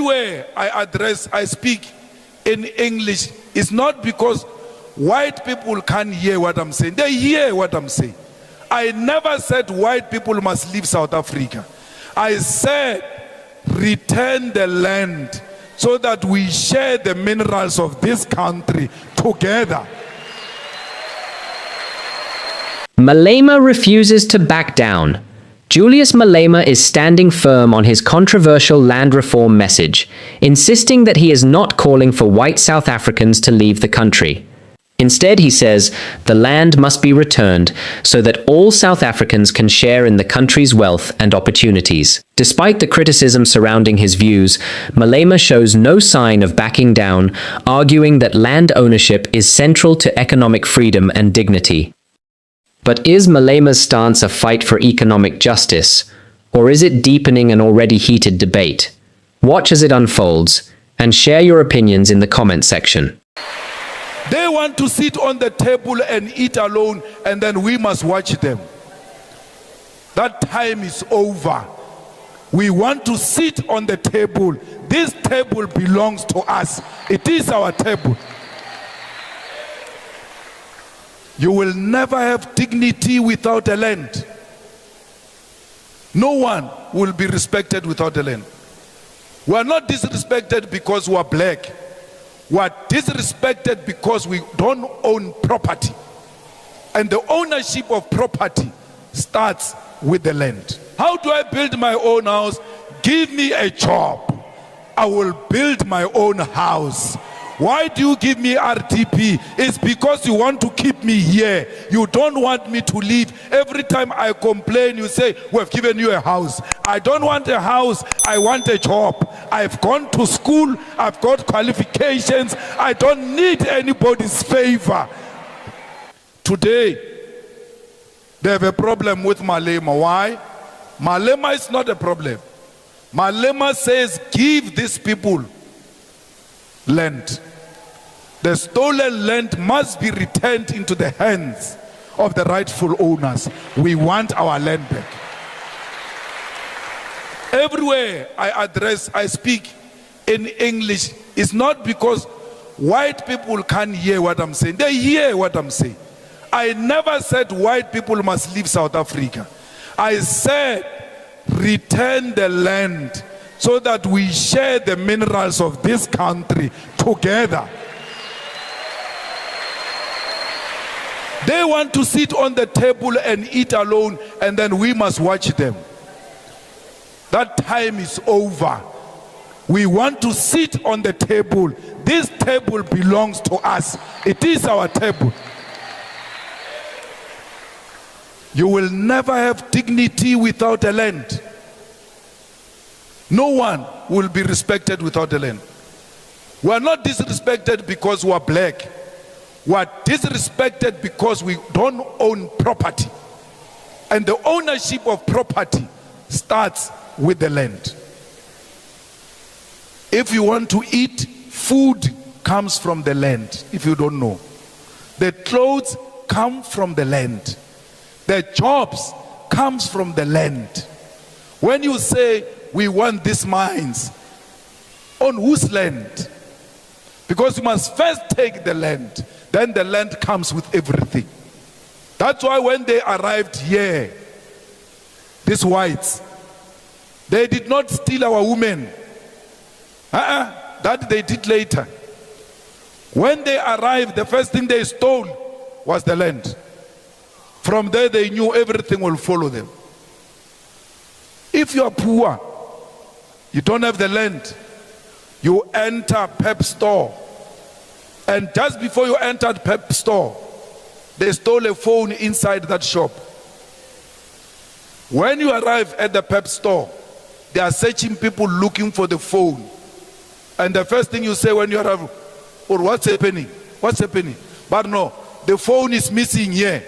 Everywhere I speak in English, it's not because white people can't hear what I'm saying. They hear what I'm saying. I never said white people must leave South Africa. I said return the land so that we share the minerals of this country together. Malema refuses to back down. Julius Malema is standing firm on his controversial land reform message, insisting that he is not calling for white South Africans to leave the country. Instead, he says, the land must be returned so that all South Africans can share in the country's wealth and opportunities. Despite the criticism surrounding his views, Malema shows no sign of backing down, arguing that land ownership is central to economic freedom and dignity. But is Malema's stance a fight for economic justice, or is it deepening an already heated debate? Watch as it unfolds, and share your opinions in the comment section. They want to sit on the table and eat alone, and then we must watch them. That time is over. We want to sit on the table. This table belongs to us. It is our table. You will never have dignity without a land. No one will be respected without a land. We are not disrespected because we are black. We are disrespected because we don't own property. And the ownership of property starts with the land. How do I build my own house? Give me a job. I will build my own house. Why do you give me RTP? It's because you want to keep me here. You don't want me to leave. Every time I complain, you say, we've given you a house. I don't want a house. I want a job. I've gone to school. I've got qualifications. I don't need anybody's favor. Today, they have a problem with Malema. Why? Malema is not a problem. Malema says, give these people land. The stolen land must be returned into the hands of the rightful owners. We want our land back. Everywhere I speak in English, it's not because white people can't hear what I'm saying. They hear what I'm saying. I never said white people must leave South Africa. I said return the land so that we share the minerals of this country together. They want to sit on the table and eat alone, and then we must watch them. That time is over. We want to sit on the table. This table belongs to us. It is our table. You will never have dignity without a land. No one will be respected without a land. We are not disrespected because we are black. We are disrespected because we don't own property. And the ownership of property starts with the land. If you want to eat, food comes from the land, if you don't know. The clothes come from the land. The jobs comes from the land. When you say we want these mines, on whose land? Because you must first take the land, then the land comes with everything. That's why when they arrived here, these whites, they did not steal our women. That they did later. When they arrived, the first thing they stole was the land. From there they knew everything will follow them. If you are poor, you don't have the land, you enter Pep store, and just before you entered Pep store, they stole a phone inside that shop. When you arrive at the Pep store, they are searching people looking for the phone. And the first thing you say when you arrive, or what's happening? What's happening? But no, the phone is missing here.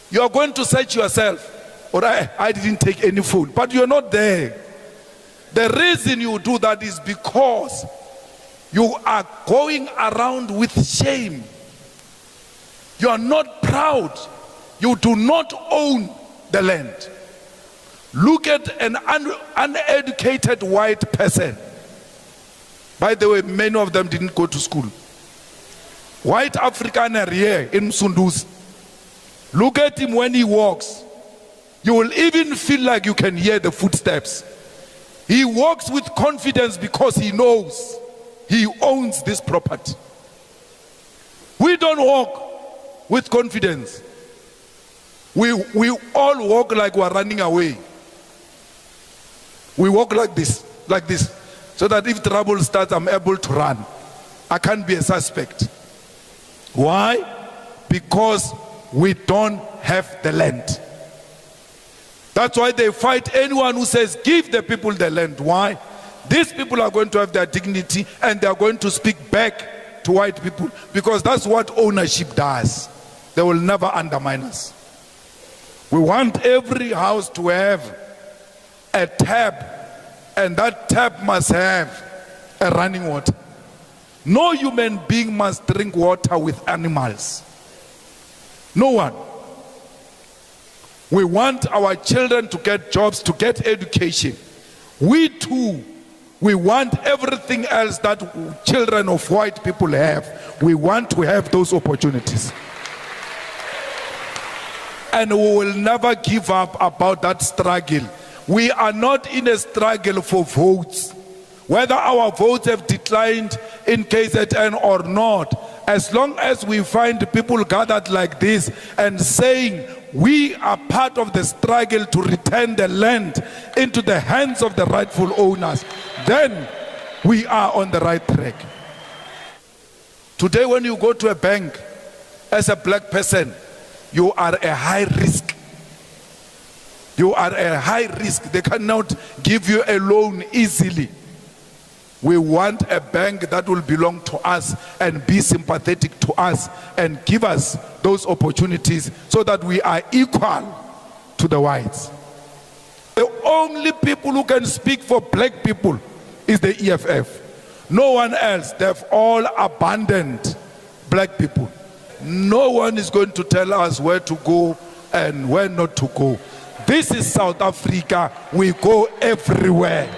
You are going to search yourself. Or I didn't take any phone, but you're not there. The reason you do that is because you are going around with shame. You are not proud. You do not own the land. Look at an uneducated white person. By the way, many of them didn't go to school. White Afrikaner here in Msunduzi. Look at him when he walks. You will even feel like you can hear the footsteps. He walks with confidence because he knows he owns this property. We don't walk with confidence. We all walk like we're running away. We walk like this, so that if trouble starts, I'm able to run. I can't be a suspect. Why? Because we don't have the land. That's why they fight anyone who says, give the people the land. Why? These people are going to have their dignity and they are going to speak back to white people, because that's what ownership does. They will never undermine us. We want every house to have a tap, and that tap must have a running water. No human being must drink water with animals. No one. We want our children to get jobs, to get education. We too, we want everything else that children of white people have. We want to have those opportunities. And we will never give up about that struggle. We are not in a struggle for votes. Whether our votes have declined in KZN or not, as long as we find people gathered like this and saying we are part of the struggle to return the land into the hands of the rightful owners, then we are on the right track. Today when you go to a bank as a black person, you are a high risk. You are a high risk. They cannot give you a loan easily. We want a bank that will belong to us and be sympathetic to us and give us those opportunities so that we are equal to the whites. The only people who can speak for black people is the EFF. No one else. They've all abandoned black people. No one is going to tell us where to go and where not to go. This is South Africa. We go everywhere.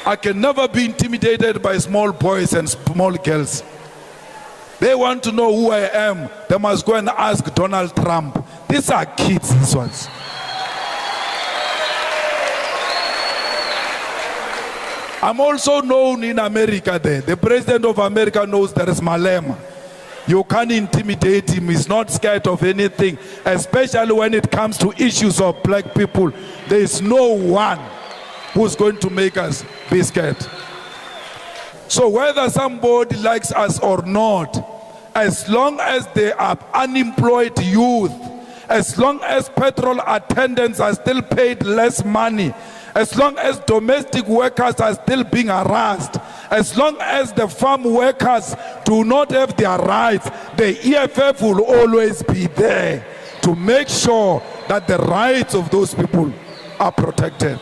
I can never be intimidated by small boys and small girls. They want to know who I am. They must go and ask Donald Trump. These are kids, these ones. I'm also known in America there. The president of America knows there is Malema. You can't intimidate him. He's not scared of anything, especially when it comes to issues of black people. There is no one who's going to make us be scared. So whether somebody likes us or not, as long as they are unemployed youth, as long as petrol attendants are still paid less money, as long as domestic workers are still being harassed, as long as the farm workers do not have their rights, the EFF will always be there to make sure that the rights of those people are protected.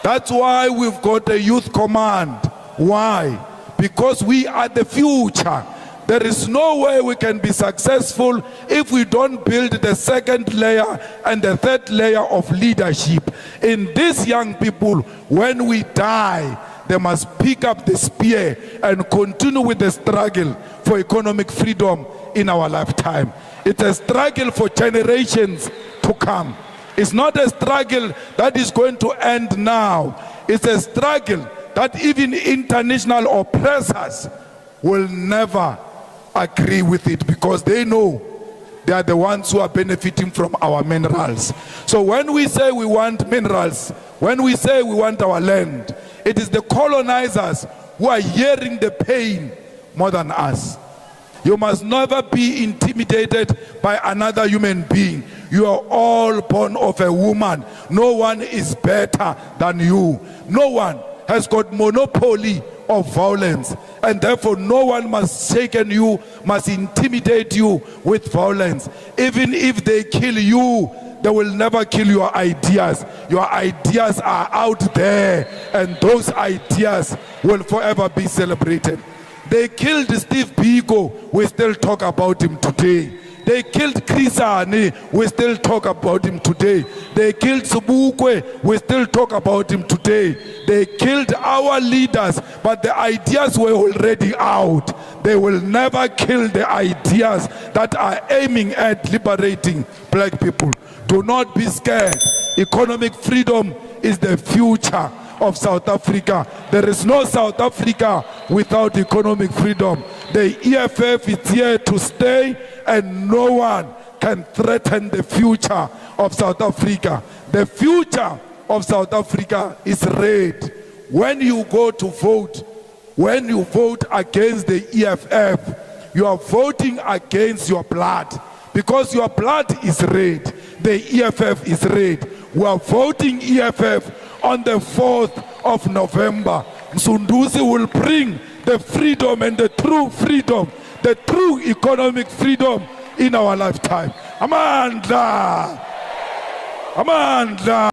That's why we've got a youth command. Why? Because we are the future. There is no way we can be successful if we don't build the second layer and the third layer of leadership. In these young people, when we die, they must pick up the spear and continue with the struggle for economic freedom in our lifetime. It's a struggle for generations to come. It's not a struggle that is going to end now. It's a struggle that even international oppressors will never agree with it, because they know they are the ones who are benefiting from our minerals. So when we say we want minerals, when we say we want our land, it is the colonizers who are hearing the pain more than us. You must never be intimidated by another human being. You are all born of a woman. No one is better than you. No one has got monopoly of violence, and therefore no one must shaken you, must intimidate you with violence. Even if they kill you, they will never kill your ideas. Your ideas are out there, and those ideas will forever be celebrated. They killed Steve Biko. We still talk about him today. They killed Krisani, we still talk about him today. They killed Subukwe, we still talk about him today. They killed our leaders, but the ideas were already out. They will never kill the ideas that are aiming at liberating black people. Do not be scared. Economic freedom is the future of South Africa. There is no South Africa without economic freedom. The EFF is here to stay, and no one can threaten the future of South Africa. The future of South Africa is red. When you go to vote, when you vote against the EFF, you are voting against your blood, because your blood is red. The EFF is red. We are voting EFF on the 4th of November. Msunduzi will bring the freedom and the true freedom, the true economic freedom in our lifetime. Amandla! Amandla!